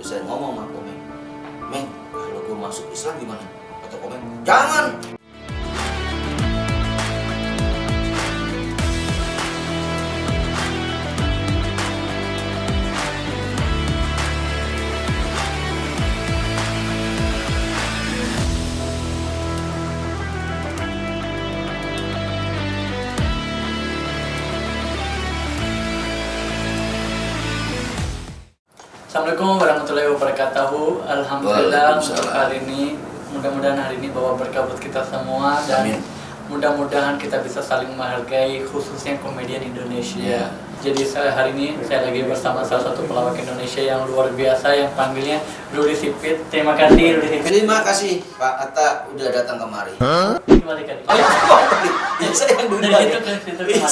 Terus saya ngomong sama Komeng, Meng, kalau gue masuk Islam gimana? Kata Komeng, jangan. Assalamualaikum warahmatullahi wabarakatuh. Alhamdulillah untuk hari ini, mudah-mudahan hari ini bawa berkah buat kita semua dan Amin. mudah-mudahan kita bisa saling menghargai, khususnya komedian Indonesia. Ya. Jadi hari ini saya lagi bersama salah satu pelawak Indonesia yang luar biasa yang panggilnya Rudy Sipit. Terima kasih Rudy Sipit. Terima kasih Pak Atta udah datang kemari. Gimana kali? Saya yang duda. Dari itu ke situ kemari.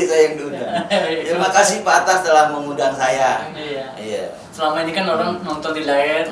Saya yang duda. Terima kasih Pak Atta telah mengundang saya. Iya. Selama ini kan orang nonton di layar,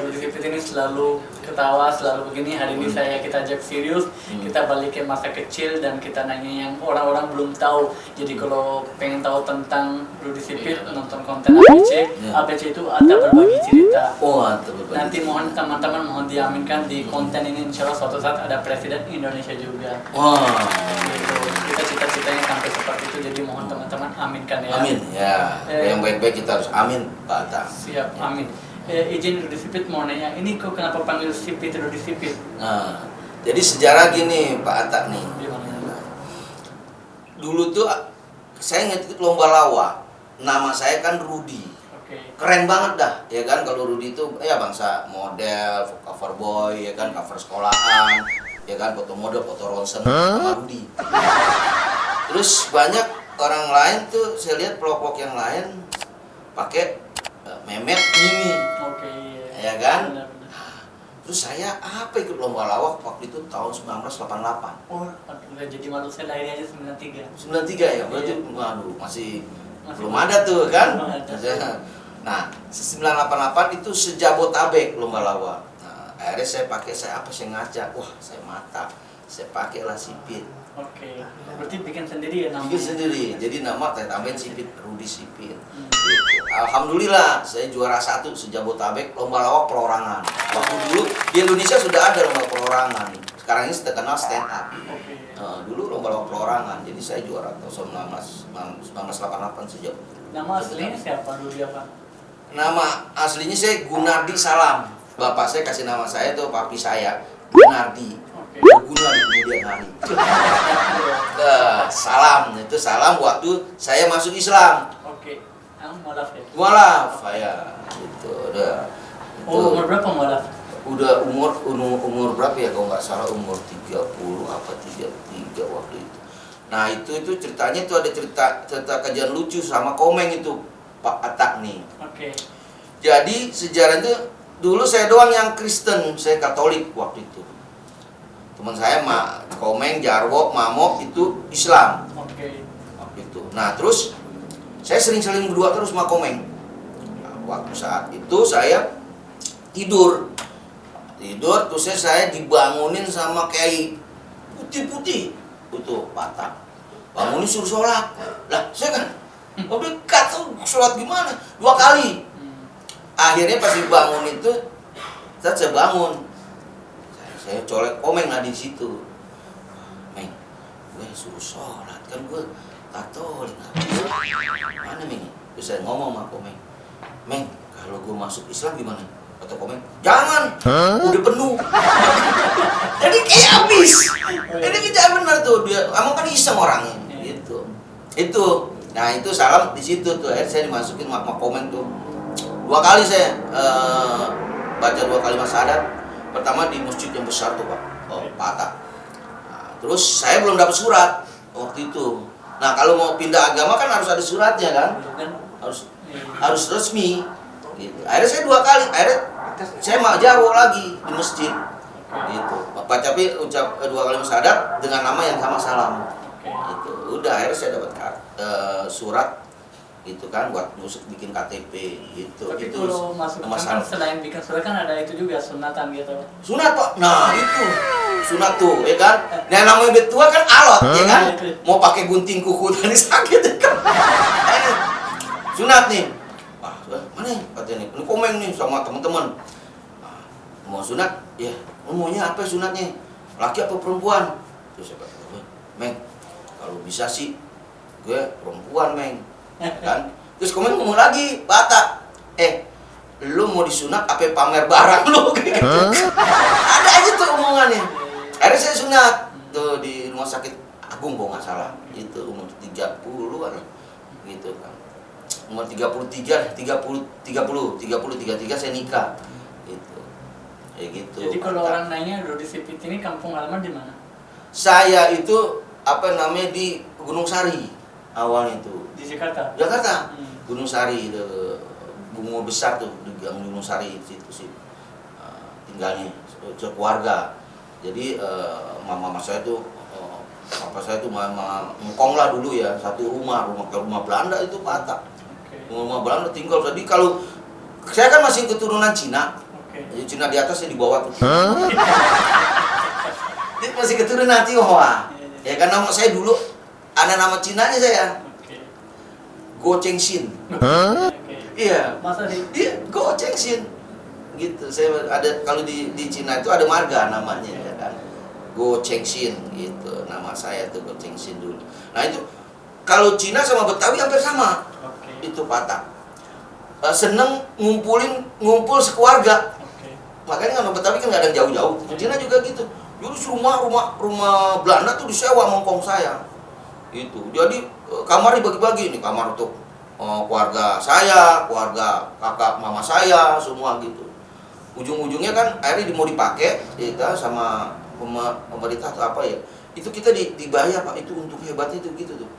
Rudy Sipit ini selalu ketawa, selalu begini. Hari ini kita ajak serius, kita balik ke masa kecil dan kita nanya yang orang-orang belum tahu. Jadi kalau pengen tahu tentang Rudy Sipit, nonton konten ABC. ABC itu ada berbagi cerita. Oh, berbagi. Nanti mohon teman-teman mohon diaminkan di konten ini, insya Allah suatu saat ada Presiden Indonesia juga. Wah. Gitu. Kita cita-citanya sampai seperti itu, jadi mohon teman-teman aminkan ya. Amin ya. Yang baik-baik kita harus amin Pak Atta. Siap, amin. Izin Rudy Sipit mau nanya, ini kok kenapa panggil Sipit Rudy Sipit? Nah, jadi sejarah gini Pak Atta nih. Gimana? Dulu tuh saya ngikut lomba lawak. Nama saya kan Rudy. Oke. Keren banget dah, ya kan? Kalau Rudy itu ya bangsa model, cover boy, ya kan, cover sekolahan, ya kan, foto model, foto ronsen sama Rudy. Terus banyak orang lain tuh saya lihat pelopok yang lain pakai Memet Mimi. Oke. Ya kan? Benar-benar. Terus saya apa ikut lomba lawak waktu itu tahun 1988. Oh, udah jadi malu, saya lahirnya aja 93. 93 ya, berarti Iya. waduh masih belum ada tuh kan? Belum ada. Nah, 988 itu sejabotabek lomba lawak. Nah, akhirnya saya ngaca, wah saya mata, saya pakailah Sipit. Oke. Berarti bikin sendiri ya namanya? Bikin sendiri, jadi nama saya tambahin Sipit, Rudy Sipit. Gitu. Alhamdulillah, saya juara 1 sejabotabek lomba lawak perorangan. Waktu dulu di Indonesia sudah ada lomba perorangan. Sekarang ini terkenal stand up. Oke. Dulu lomba lawak perorangan, jadi saya juara tahun 1988 sejabotabek. Nama aslinya siapa dulu dia Pak? Nama aslinya saya Gunardi Salam. Bapak saya kasih nama saya tuh papi saya Gunardi. Oke. Berguna di kemudian hari. Salam itu salam waktu saya masuk Islam. Oke. Mualaf ya? Mualaf saya itu udah. Oh, umur berapa mualaf? Udah umur berapa ya kalau nggak salah umur 30 apa 33 waktu itu. Nah itu ceritanya itu ada cerita kejadian lucu sama Komeng itu Pak Atta nih. Oke. Jadi sejarah itu dulu saya doang yang Kristen, saya Katolik waktu itu. Teman saya Komeng, Jarwo, Mamo itu Islam Oke. waktu itu. Nah terus saya sering berdua terus sama Komeng. Nah, waktu saat itu saya tidur terus saya dibangunin sama kiai putih itu patah. Bangunin suruh sholat. Lah saya kan udah kata sholat gimana? 2 kali. Akhirnya pas dibangun itu saya bangun. Saya colek Komeng lah di situ. Meng, gue suruh sholat kan gue Katolik. Mana Meng? Terus saya ngomong sama Komeng, Meng, kalau gue masuk Islam gimana? Kata Komeng, jangan, udah penuh. Jadi kayak habis. Jadi kita benar tuh dia, emang kan iseng orangnya, gitu. Itu, nah itu salam di situ tuh. Akhirnya saya dimasukin sama Komeng tuh. 2 kali saya baca 2 kalimat syahadat. Pertama di masjid yang besar tuh Pak, Pak Atta. Nah, terus saya belum dapat surat waktu itu. Nah kalau mau pindah agama kan harus ada suratnya kan, harus resmi. Gitu. Akhirnya saya 2 kali, akhirnya saya mau Jarwo lagi di masjid. Gitu. Baca ucap 2 kalimat syahadat dengan nama yang sama salam. Gitu. Udah akhirnya saya dapat surat gitu kan buat bikin KTP gitu. Tapi itu kalau masuk kan selain bikin surat kan ada itu juga sunatan gitu. Sunat Pak, nah itu sunat tuh ya kan. Nah namanya udah tua kan alot ya kan. Mau pakai gunting kuku tadi sakit ya kan. Sunat nih. Wah, mana katanya ini Komeng nih sama teman-teman. Mau sunat? Ya, maunya apa sunatnya? Laki apa perempuan? Terus saya kata, Meng, kalau bisa sih gue perempuan, Meng. Kan? Terus Komeng ngomong lagi, Batak, lu mau disunat apa pamer barang lu? Ada aja tuh omongannya. Akhirnya saya sunat tuh di rumah sakit Agung kalau nggak salah. Itu umur 30-an gitu kan. Umur 33 saya nikah. Gitu. Ya gitu. Jadi kalau orang nanya Dodi Sipit ini kampung halaman di mana? Saya itu di Gunung Sari awalnya itu. Di Jakarta. Jakarta. Gunung Sari itu bunga besar tuh di Gunung Sari situ sih tinggalnya keluarga. Jadi mama saya tuh papa saya tuh ngkong lah dulu ya, satu rumah Belanda itu Batak. Rumah Belanda tinggal. Jadi kalau saya kan masih keturunan Cina. Jadi Cina di atas, saya di bawah tuh. Jadi masih keturunan Tionghoa. Ya kan nama saya dulu ada nama Cinanya saya. Go Cheng Xin. Iya. Masa di? Iya, Go Cheng Xin. Gitu. Saya ada kalau di Cina itu ada marga namanya ya kan. Go Cheng Xin gitu. Nama saya tuh Go Cheng Xin dulu. Nah, itu kalau Cina sama Betawi hampir sama. Itu Batak. Seneng ngumpul sekeluarga. Makanya kan Betawi kan nggak ada yang jauh-jauh. Cina juga gitu. Dulu rumah Belanda tuh disewa mongkong saya. Itu. Jadi kamar dibagi-bagi nih, kamar untuk keluarga saya, keluarga kakak mama saya, semua gitu. Ujung-ujungnya kan akhirnya mau dipakai kita sama pemerintah atau apa ya. Itu kita dibayar Pak, itu untuk hebatnya itu gitu tuh.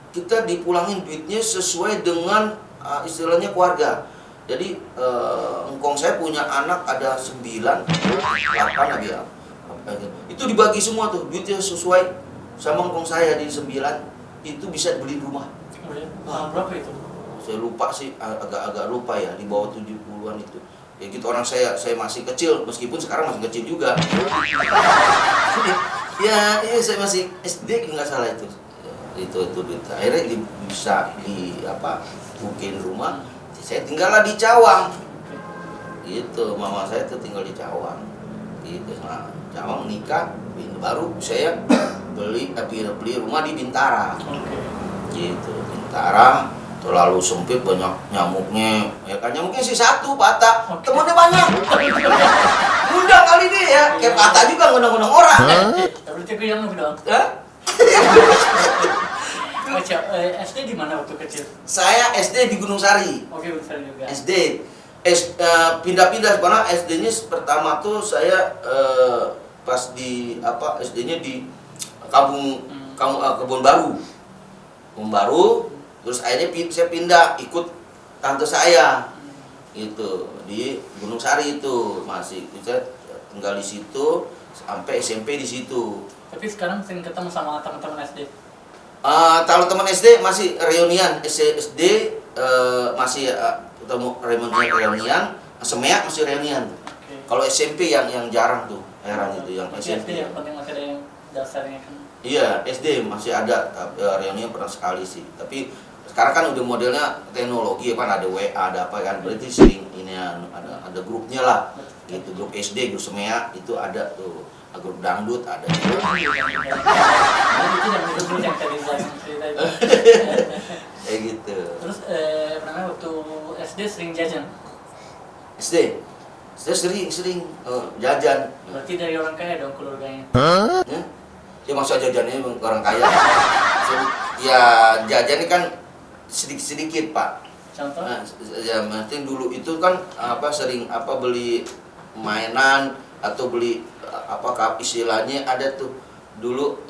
Kita dipulangin duitnya sesuai dengan istilahnya keluarga. Jadi engkong saya punya anak ada 9, 8 lagi ya. Itu dibagi semua tuh, duitnya sesuai sama engkong saya di 9 itu bisa beli rumah. Berapa itu? Saya lupa sih, agak lupa ya, di bawah 70-an itu. Ya gitu, orang saya masih kecil, meskipun sekarang masih kecil juga. ya saya masih SD nggak salah itu. Itu duit. Akhirnya bisa bikin rumah. Saya tinggallah di Cawang. Gitu, mama saya tuh tinggal di Cawang. Gitu, nah, Cawang nikah, baru saya beli rumah di Bintara. Gitu, Bintara terlalu sempit, banyak nyamuknya. Ya kan nyamuknya sih satu, Batak. Temennya banyak. Ngundang kali dia ya. Kayak Batak juga ngundang-ngundang orang. Berarti gue yang dong. SD di mana waktu kecil? Saya SD di Gunung Sari. Oke, Gunung Sari juga. SD. Pindah-pindah karena SD-nya pertama tuh saya pas di SD-nya di Kebun Baru. Terus akhirnya saya pindah ikut tante saya. Gitu, di Gunung Sari itu masih saya tinggal di situ sampai SMP di situ. Tapi sekarang sering ketemu sama teman-teman SD. Kalau teman SD masih reunian, SD masih ketemu reunian, Semeak masih reunian. Kalau SMP yang jarang tuh, heran itu yang SMP. SD yang penting masih ada yang dasarnya kan. Iya, SD masih ada reunian pernah sekali sih. Tapi sekarang kan udah modelnya teknologi kan, ada WA, ada apa kan, berarti sering ini ada grupnya lah. Gitu, grup SD, grup Semeak itu ada tuh. Grup dangdut ada juga. Kayak gitu. Terus waktu SD sering jajan? SD sering jajan. Berarti dari orang kaya dong keluarganya? Ya masa jajannya orang kaya? Ya jajannya kan sedikit Pak. Contoh? Ya penting dulu itu kan sering beli mainan atau beli istilahnya ada tuh dulu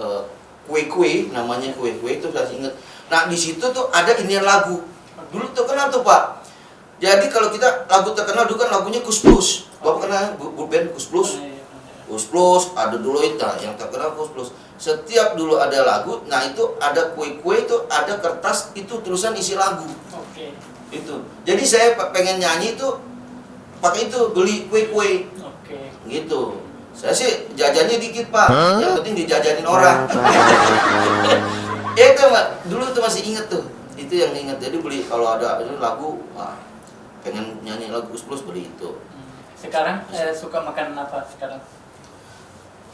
kue-kue, namanya kue-kue itu saya ingat. Nah di situ tuh ada inian lagu dulu terkenal tuh Pak. Jadi kalau kita lagu terkenal dulu kan lagunya Kus Plus. Bapak kenal band Kus Plus? Kus Plus ada dulu itu yang terkenal Kus Plus. Setiap dulu ada lagu, nah itu ada kue-kue itu ada kertas itu tulisan isi lagu. Itu. Jadi saya pengen nyanyi itu pakai itu, beli kue-kue. Gitu. Saya sih jajannya dikit Pak, yang penting dijajanin orang. Ya itu Pak, dulu tuh masih inget tuh, itu yang inget. Jadi beli kalau ada lagu, pengen nyanyi lagu Gus Plus beli itu. Sekarang suka makan apa sekarang?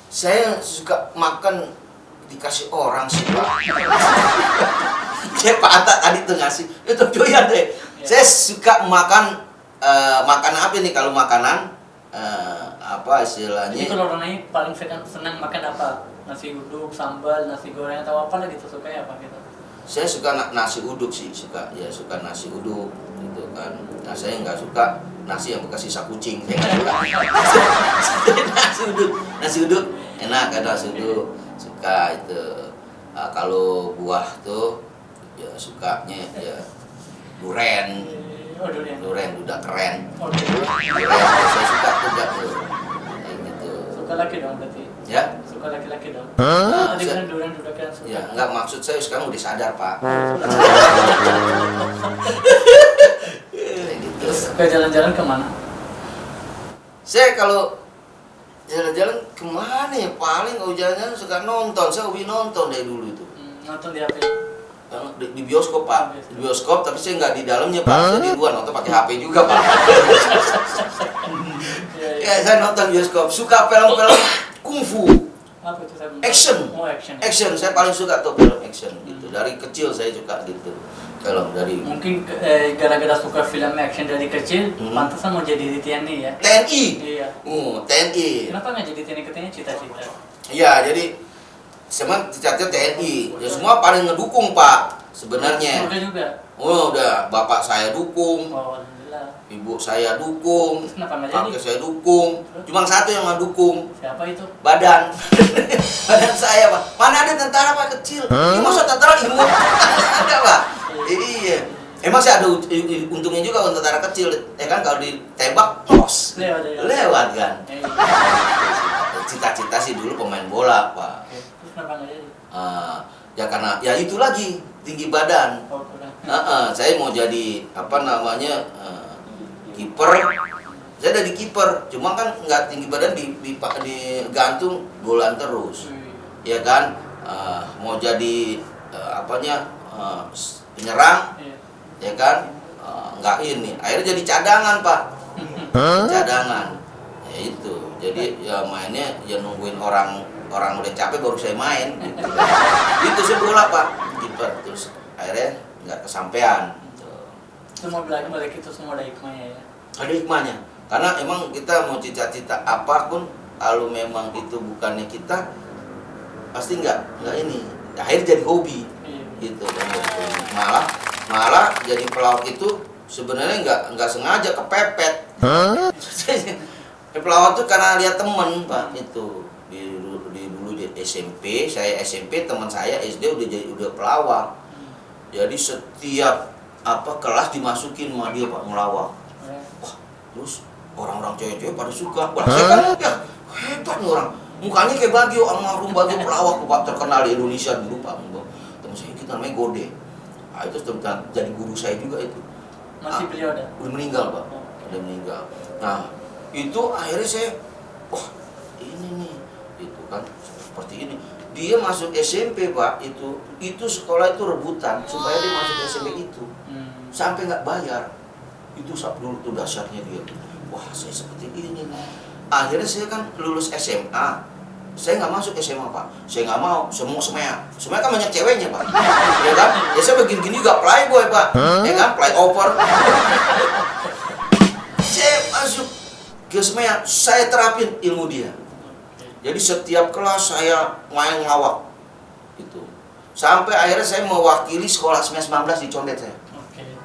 Saya suka makan dikasih orang sih Pak. Saya Pak Atta tadi tuh ngasih, itu doyan deh. Saya suka makan makan apa nih kalau makanan apa istilahnya? Jadi kalau orang lain paling senang makan apa? Nasi uduk, sambal, nasi goreng atau apa lagi tuh suka ya apa gitu? Saya suka nasi uduk sih, suka nasi uduk gitu kan. Nah saya nggak suka nasi yang bekas sisa kucing, saya nggak suka. nasi uduk enak kan, nasi uduk suka itu. Kalau buah tuh ya sukanya ya durian. Oh, durian. Durian udah keren. Oh, durian. Durian saya suka juga tuh. Kayak gitu. Suka laki dong berarti. Ya? Suka laki-laki dong. Nah, Tadi kan durian udah kan suka. ya enggak, maksud saya sekarang udah sadar Pak. Kayak gitu. Terus suka jalan-jalan kemana? Saya kalau jalan-jalan kemana ya, paling kalau jalan-jalan suka nonton. Saya hobi nonton dari dulu itu. Nonton di HP. Di bioskop Pak, di bioskop, tapi saya nggak di dalamnya Pak, saya di luar nonton pakai HP juga Pak. Ya saya nonton bioskop, suka film-film kungfu, Apa itu saya belum action, tahu. Oh, action. action. Saya paling suka tuh film action gitu. Dari kecil saya suka gitu film dari Mungkin gara-gara suka film action dari kecil, pantesan mau jadi di TNI ya? TNI. Iya. TNI. Kenapa nggak jadi TNI? Katanya cita-cita. Iya, jadi sama cita-cita TNI. Ya semua paling ngedukung Pak sebenarnya. Surga juga. Oh udah, bapak saya dukung, Oh, alhamdulillah. ibu saya dukung, Terus kenapa nggak jadi? kakek saya dukung. Cuma satu yang nggak dukung, Siapa itu? badan. Badan saya Pak. Mana ada tentara Pak kecil? Ini masa tentara imut? Ada Pak. Iya. Emang sih ada untungnya juga untuk tentara kecil, ya kan, kalau ditembak los. Lewat ya. Lewat kan. Iya. Cita-cita sih dulu pemain bola Pak. Terus kenapa nggak jadi? Ya karena ya itu lagi tinggi badan. Oh, kurang. Saya mau jadi apa namanya kiper. Saya jadi kiper, cuma kan nggak tinggi badan digantung bolan terus, ya kan. Mau jadi apanya penyerang, Iya. ya kan. Nggak ini, akhirnya jadi cadangan Pak. Cadangan, ya itu. Jadi ya mainnya ya nungguin orang udah capek baru saya main gitu. Itu saya bola Pak, kiper. Terus akhirnya nggak kesampean gitu. Itu mau belajar balik itu semua ada hikmahnya ya. Ada hikmahnya, karena emang kita mau cita-cita apapun, kalau memang itu bukannya kita, pasti nggak ini. Akhirnya jadi hobi Iya. gitu kan. Malah jadi pelawak itu sebenarnya nggak sengaja kepepet. Pelawak tuh karena lihat temen Pak itu. Dulu di SMP, saya SMP, teman saya SD udah pelawak. Jadi setiap kelas dimasukin sama dia Pak, ngelawak. Wah, terus orang-orang cewek-cewek pada suka. Wah, saya kan ya hebat nih orang. Mukanya kayak Bagio, almarhum Bagio pelawak Pak, terkenal di Indonesia dulu Pak. Teman saya kita namanya Gode. Nah, itu jadi guru saya juga itu. Masih beliau ada? Udah meninggal Pak. Udah meninggal. Nah, itu akhirnya saya, wah ini nih, itu kan seperti ini. Dia masuk SMP Pak, itu sekolah itu rebutan supaya dia masuk SMP itu, sampai nggak bayar. Itu dulu tuh dasarnya dia. Wah saya seperti ini nih. Akhirnya saya kan lulus SMA, saya nggak masuk SMA Pak. Saya nggak mau, semua kan banyak ceweknya Pak, ya kan? Ya saya begini-gini juga playboy Pak, ya kan, playover. Saya masuk ke SMEA, saya terapin ilmu dia. Jadi setiap kelas saya main ngelawak itu. Sampai akhirnya saya mewakili sekolah SMEA 19 di Condet saya.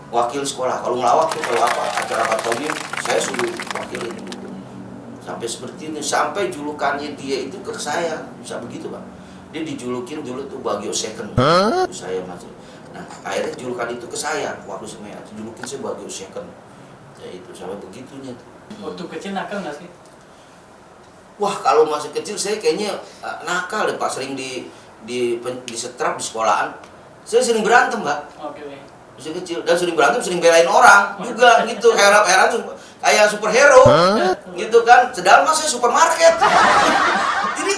Wakil sekolah, kalau ngelawak tuh kalau acara patonim, saya suruh wakilin. Sampai seperti ini, sampai julukannya dia itu ke saya, bisa begitu Pak. Dia dijulukin dulu tuh Bagio Second, itu saya masih. Nah akhirnya julukan itu ke saya, waktu SMEA, julukin saya Bagio Second. Ya itu sampai begitunya tuh. Waktu kecil nakal nggak sih? Wah kalau masih kecil saya kayaknya nakal deh Pak, sering disetrap di sekolahan. Saya sering berantem Pak. Oke. Masih kecil dan sering berantem, sering belain orang juga gitu, heran kayak superhero gitu kan. Sedang mas saya supermarket. Jadi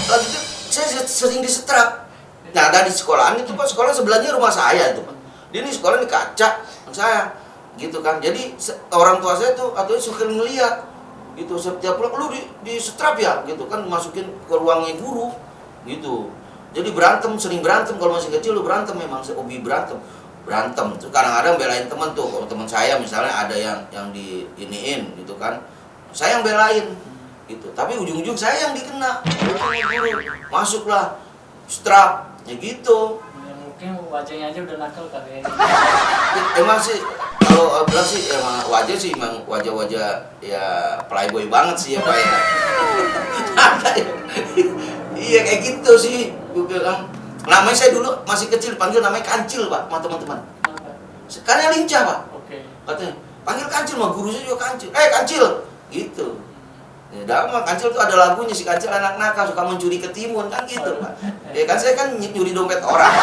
lagi itu saya sering disetrap. Nah dari sekolahan itu Pak, sekolah sebelahnya rumah saya itu Pak. Dia ini sekolah di kaca saya. gitu kan. Jadi orang tua saya tuh atau suka ngeliat gitu, setiap pulang lu di setrap ya gitu kan, masukin ke ruangnya guru gitu. Jadi berantem, sering berantem kalau masih kecil, lu berantem, memang hobi berantem tuh. Kadang-kadang belain temen tuh, kalau teman saya misalnya ada yang di iniin gitu kan, saya yang belain gitu, tapi ujung-ujung saya yang dikena guru, masuklah strap ya gitu. Ya, mungkin wajahnya aja udah nakal kali ya. Emang sih kalau bilang sih emang wajah sih, emang wajah-wajah ya playboy banget sih ya Pak ya. Ada ya. Iya kayak gitu sih gue bilang. Namanya saya dulu masih kecil panggil namanya Kancil Pak sama teman-teman. Karena lincah Pak. Oke. Katanya panggil Kancil, mah guru saya juga Kancil. Kancil gitu. Ya, dah mah Kancil tuh ada lagunya, si Kancil anak nakal suka mencuri ketimun kan gitu Pak. Ya kan saya kan nyuri dompet orang.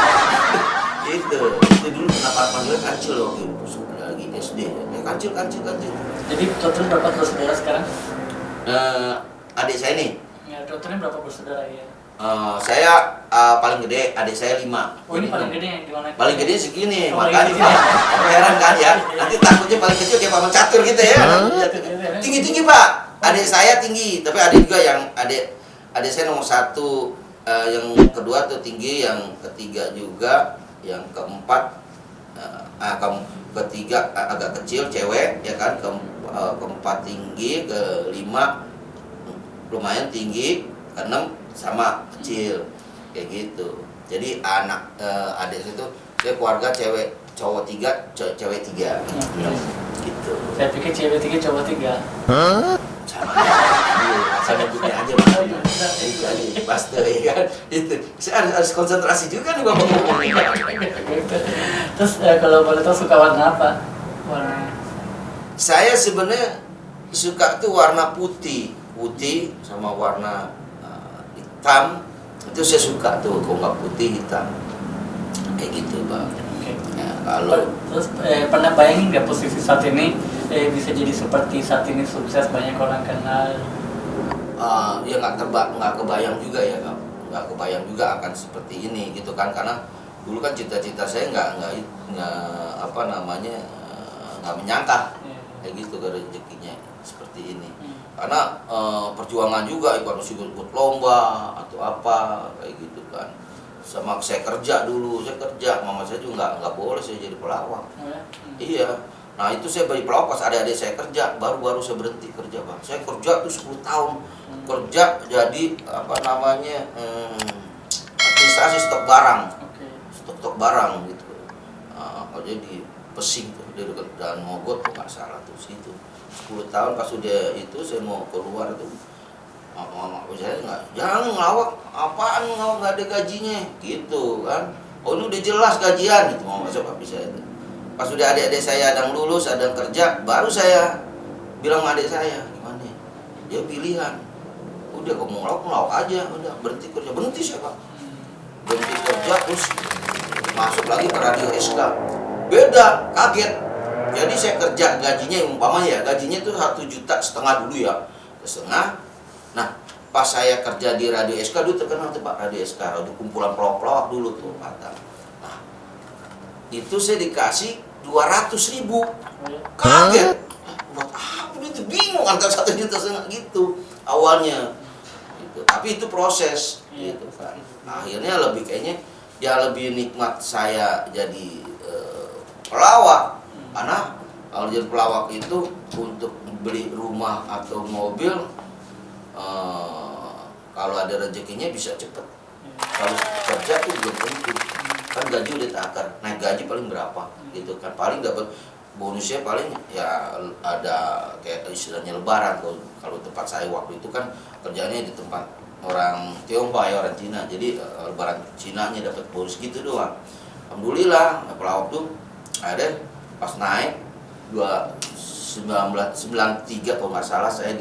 Gitu. Itu dulu kenapa panggil Kancil loh gitu. Lagi SD. Ya Kancil. Jadi total berapa bersaudara sekarang? Adik saya nih. Ya, totalnya berapa bersaudara ya? Saya paling gede, adik saya 5. Oh, ini paling gede yang gimana? Paling gede segini, Oh, makanya paling Pak. gede. Apa heran kan ya? Nanti takutnya paling kecil kayak paman catur gitu ya. Tinggi Pak. Adik saya tinggi, tapi ada juga yang adik saya nomor 1, yang kedua tuh tinggi, yang ketiga juga, yang keempat, ketiga agak kecil cewek ya kan, keempat tinggi, kelima lumayan tinggi, keenam sama kecil kayak gitu. Jadi anak adik itu dia keluarga cewek cowok 3, cewek 3 gitu. Saya pikir cewek 3 cowok 3. Sama juga aja Pak. Itu aja pasti ya kan. Itu saya harus konsentrasi juga nih Bapak ngomong. Terus kalau boleh tahu suka warna apa? Warna Saya sebenarnya suka tuh warna putih sama warna hitam. Itu saya suka tuh, kalau nggak putih hitam kayak gitu Pak. Oke. Ya, kalau Terus pernah bayangin nggak posisi saat ini bisa jadi seperti saat ini, sukses, banyak orang kenal? ya nggak kebayang juga ya, nggak kebayang juga akan seperti ini gitu kan, karena dulu kan cita-cita saya nggak apa namanya nggak menyangka kayak gitu rezekinya seperti ini. Karena perjuangan juga, ikut lomba atau apa kayak gitu kan. Sama saya kerja dulu, mama saya juga nggak boleh saya jadi pelawak. Iya. Nah itu saya bagi pelawak pas adik-adik saya kerja, baru saya berhenti kerja Pak. Saya kerja tuh 10 tahun kerja jadi apa namanya administrasi stok barang gitu. Jadi pesing tuh di dekat dan Mogot tuh nggak salah tuh situ. 10 tahun pas udah itu saya mau keluar tuh, mama saya jangan ngelawak, apaan ngelawak nggak ada gajinya gitu kan. Oh ini udah jelas gajian gitu mama saya, papi saya itu. Pas udah adik-adik saya ada yang lulus, ada yang kerja, baru saya bilang sama adik saya, gimana ya? Dia pilihan. Udah kamu ngelawak aja, udah berhenti kerja. Berhenti saya Pak. Berhenti kerja terus masuk lagi ke radio SK. Beda, kaget. Jadi saya kerja gajinya umpamanya ya, gajinya itu 1,5 juta dulu ya. Setengah. Nah, pas saya kerja di radio SK dulu terkenal tuh Pak, radio SK, radio kumpulan pelawak dulu tuh Pak. Nah, itu saya dikasih 200.000. Kaget. Buat apa itu, bingung antara 1,5 juta gitu awalnya gitu. Tapi itu proses gitu kan. Akhirnya lebih kayaknya ya lebih nikmat saya jadi pelawak. Karena kalau jadi pelawak itu untuk beli rumah atau mobil kalau ada rezekinya bisa cepet. Kalau kerja tuh belum tentu. Kan gaji udah takar, naik gaji paling berapa gitu kan, paling dapat bonusnya paling ya ada kayak istilahnya lebaran. Kalau tempat saya waktu itu kan kerjanya di tempat orang Tionghoa ya, orang Cina, jadi lebaran Cinanya dapat bonus gitu doang. Alhamdulillah pelawak tuh ada pas naik 93 kalau nggak salah saya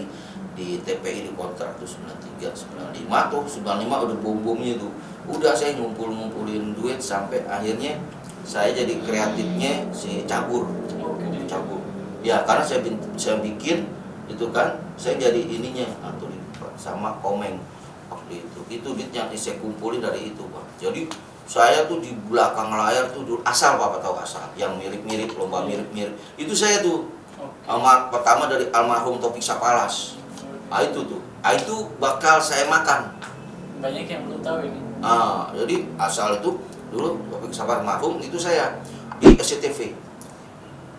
di TPI di kontrak tuh 93, 95 tuh 95 udah bom-bomnya tuh. Udah saya ngumpulin duit sampai akhirnya saya jadi kreatifnya si cabur. Ya karena saya bikin itu kan, saya jadi ininya sama Komeng waktu itu. Itu duit yang saya kumpulin dari itu Pak. Jadi saya tuh di belakang layar tuh dulu, asal Bapak tahu asal, yang mirip-mirip, lomba mirip-mirip. Itu saya tuh. Pertama dari almarhum Topik Sapalas. Ah itu tuh. Ah itu bakal saya makan. Banyak yang belum tahu ini. Jadi asal itu dulu Topik Sapalas almarhum itu saya di SCTV.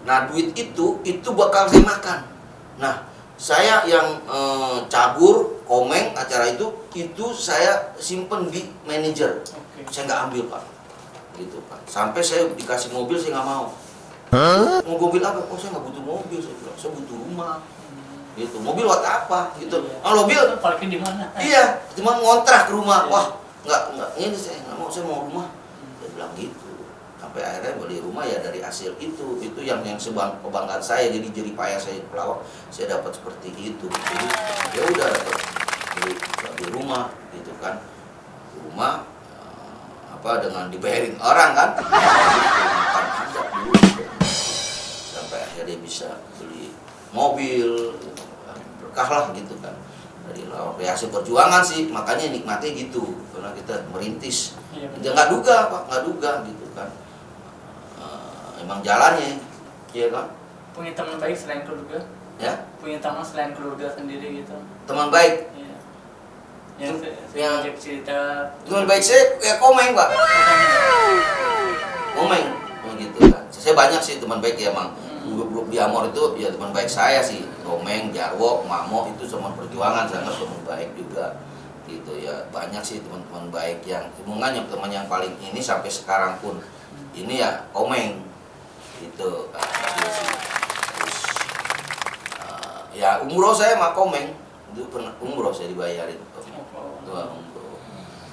Nah, duit itu bakal saya makan. Nah, saya yang cabur, komeng acara itu saya simpen di manajer. Saya nggak ambil Pak, gitu Pak. Sampai saya dikasih mobil saya nggak mau. Mau mobil apa? Oh saya nggak butuh mobil, saya bilang. Saya butuh rumah. Gitu. Mobil buat apa? Gitu. Mobil parkir di mana? Iya, cuma ngontrak ke rumah. Wah, nggak ini saya nggak mau, saya mau rumah. Saya bilang gitu. Sampai akhirnya beli rumah ya dari hasil itu yang kebanggaan saya, jadi jerih payah saya pelawak, saya dapat seperti itu. Jadi ya udah dapat beli rumah gitu kan, rumah dengan dibayarin orang kan, makan aja dulu sampai akhirnya bisa beli mobil, berkah lah gitu kan. Dari hasil perjuangan sih, makanya nikmatnya gitu, karena kita merintis. Dia nggak duga Pak, nggak duga gitu kan. Emang jalannya, iya kan? Punya teman baik selain keluarga? Ya? Punya teman selain keluarga sendiri gitu? Teman baik? Iya. Yang ajak cerita. Teman baik saya ya Komeng Pak. Komeng, gitu kan. Saya banyak sih teman baik ya emang. Grup di Amor itu ya teman baik saya sih. Komeng, Jarwo, Mamo itu teman perjuangan, sangat teman baik juga. Gitu ya, banyak sih teman-teman baik yang hubungannya teman yang paling ini sampai sekarang pun ini ya Komeng. Itu terus ya umroh saya sama Komeng itu pernah umroh saya dibayarin itu umroh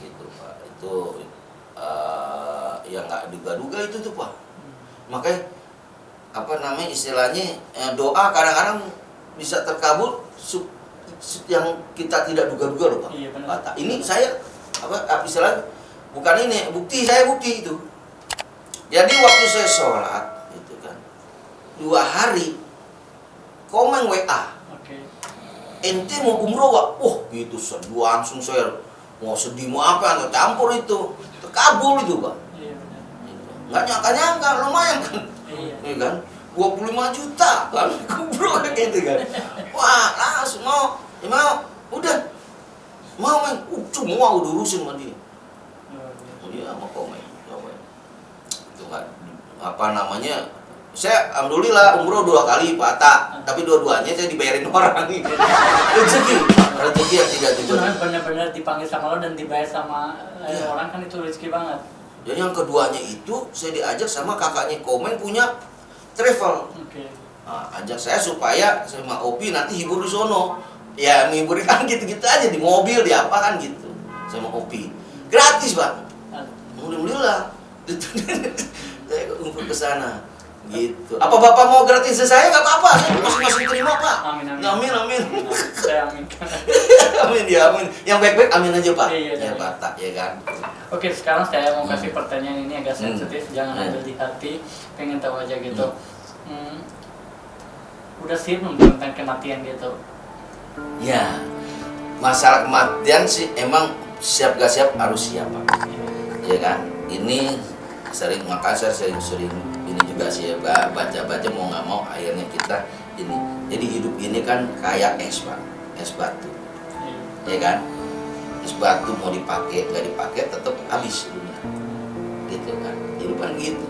gitu Pak, itu ya nggak duga-duga itu tuh Pak. Makanya istilahnya doa kadang-kadang bisa terkabul yang kita tidak duga-duga loh Pak. Iya, benar. Ini saya istilahnya bukan ini bukti itu. Jadi waktu saya sholat 2 hari Komeng WA. Ente mau umroh Wak? Gitu sedih langsung saya mau sedih mau apa nggak campur itu terkabul itu Pak. Iya, Nggak nyangka lumayan kan. Iya kan 25 juta kan umroh gitu kan. Wah langsung mau udah mau semua udah urusin sama dia. Dia sama Komeng itu kan saya alhamdulillah umroh 2 kali Pak Atta, tapi dua-duanya saya dibayarin orang. rezeki yang tidak dibayar. Benar-benar dipanggil sama lo dan dibayar sama orang kan itu rezeki banget. Dan yang keduanya itu saya diajak sama kakaknya Komeng punya travel. Ajak saya supaya sama Opi nanti hibur di sono. Ya menghibur kan gitu-gitu aja di mobil di apa kan gitu. Sama Opi. Gratis, Pak. Alhamdulillah. Saya ngumpul ke sana. Gitu. Apa Bapak mau gratis saya nggak apa-apa, saya masing-masing terima Pak. Amin. Saya aminkan. amin. Yang baik-baik amin aja Pak. Iya. Batak ya kan. Oke, sekarang saya mau kasih pertanyaan ini agak sensitif, jangan ambil di hati, pengen tahu aja gitu. Udah siap belum tentang kematian gitu? Ya, masalah kematian sih emang siap gak siap harus siap Pak. Ya kan. Ini sering ini juga sih baca mau nggak mau akhirnya kita ini jadi hidup ini kan kayak es Pak, es batu ya kan, es batu mau dipakai nggak dipakai tetap habis dunia gitu kan, hidup kan gitu,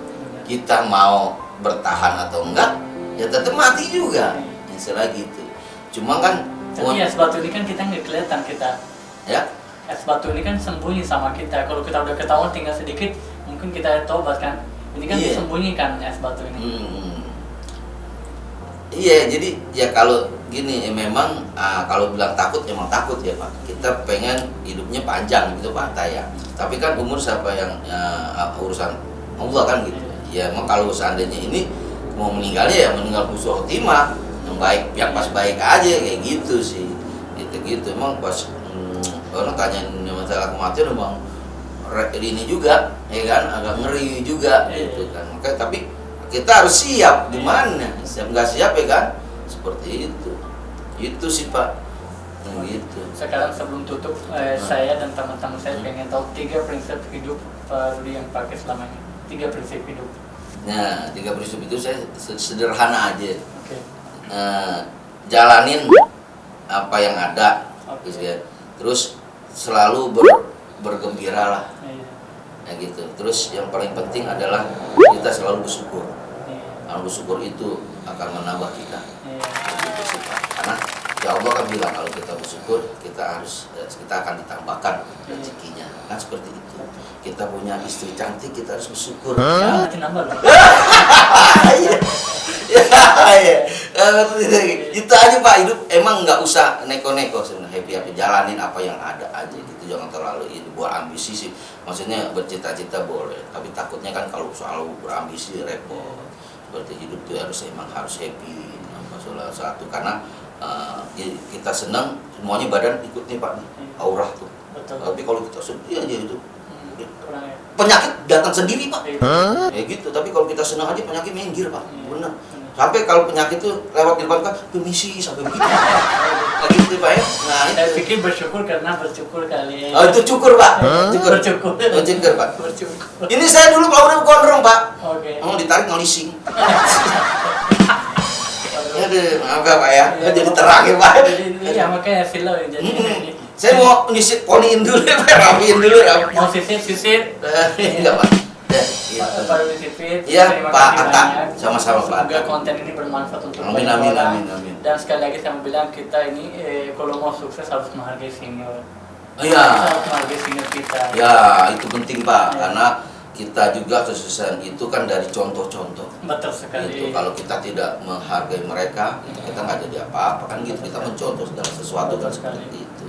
kita mau bertahan atau enggak ya tetap mati juga istilah gitu. Cuma kan tapi es batu ini kan kita nggak kelihatan kita ya, es batu ini kan sembunyi sama kita, kalau kita udah ketahuan tinggal sedikit mungkin kita tobat kan. Ini kan disembunyikan es batu ini. Iya, jadi ya kalau gini memang kalau bilang takut emang takut ya Pak. Kita pengen hidupnya panjang gitu Pak ya. Tapi kan umur siapa yang urusan Allah kan gitu. Ya emang kalau seandainya ini mau meninggalnya ya meninggal husnul khotimah, yang baik, yang pas baik aja kayak gitu sih. Gitu emang pas orang tanya masalah kematian emang ini juga, ya kan, agak ngeri juga gitu kan. Makanya tapi kita harus siap di mana, siap nggak siap ya kan, seperti itu sih Pak. Gitu. Sekarang sebelum tutup, saya dan teman-teman saya pengen tahu 3 prinsip hidup Pak Rudi yang pakai selama ini. 3 prinsip hidup. Nah, 3 prinsip itu saya sederhana aja. Oke. Jalanin apa yang ada, Oke. gitu ya. Terus selalu bergembira lah, Iya. ya gitu. Terus yang paling penting adalah kita selalu bersyukur. Iya. Kalau bersyukur itu akan menambah kita. Iya. Gitu sih, Pak. Karena ya Allah kan bilang kalau kita bersyukur kita akan ditambahkan rezekinya. Kan seperti itu. Kita punya istri cantik, kita harus bersyukur. Ya, nanti nambah loh. Itu aja Pak, hidup emang nggak usah neko-neko sebenarnya, happy jalanin apa yang ada aja gitu, jangan terlalu ini buat ambisi sih. Maksudnya bercita-cita boleh, tapi takutnya kan kalau selalu berambisi repot. Seperti hidup tuh harus happy, salah satu karena kita senang semuanya badan ikut nih Pak, aurah tuh. Betul. Tapi kalau kita sedih aja itu Kurang ya. penyakit datang sendiri Pak. Iya. Ya gitu, tapi kalau kita senang aja penyakit minggir Pak, Iya. bener. Sampai kalau penyakit tuh lewat di depan kan, permisi sampai begitu. Kayak gitu Pak ya. Nah Saya itu. pikir bersyukur karena bersyukur kali. Oh itu cukur Pak, cukur. Bersyukur. Oh, cukur Pak. Bersyukur. Ini saya dulu kalau udah gondrong Pak, Oke. ditarik ngelising. Aduh, maaf ya Pak ya, jadi terang ya Pak. Iya makanya silau ya jadi. Saya mau nisit poniin dulu ya Pak, rapiin dulu ya. Mau sisir. Enggak Pak. Ya, gitu. Pak Rudi Sipit, Iya, terima Pak kasih Atta. banyak. Sama-sama, Pak Semoga Atta. konten ini bermanfaat untuk Amin, banyak amin, orang. amin, amin. Dan sekali lagi saya mau bilang kita ini kalau mau sukses harus menghargai senior. Iya. Kita harus menghargai senior kita. Ya, itu penting Pak, Ya. karena kita juga kesuksesan itu kan dari contoh-contoh. Betul sekali. Itu kalau kita tidak menghargai mereka, itu kita nggak jadi apa-apa kan gitu. Kita mencontoh segala sesuatu kan Betul sekali. seperti itu.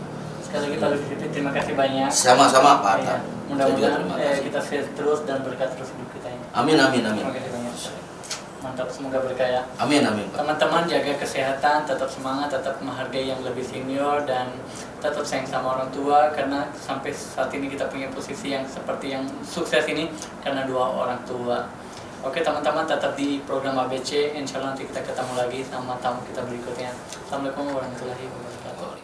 Sekali lagi Pak Rudi Sipit, terima kasih banyak. Sama-sama Pak Atta. Iya. Saya juga Mudah-mudahan terima kasih. kita sukses terus dan berkat terus hidup kita ini. Amin, amin, amin. Terima kasih banyak. Mantap, semoga berkah ya. Amin, amin Pak. Teman-teman jaga kesehatan, tetap semangat, tetap menghargai yang lebih senior dan tetap sayang sama orang tua karena sampai saat ini kita punya posisi yang seperti yang sukses ini karena 2 orang tua. Oke teman-teman tetap di program ABC, insya Allah nanti kita ketemu lagi sama tamu kita berikutnya. Assalamualaikum warahmatullahi wabarakatuh.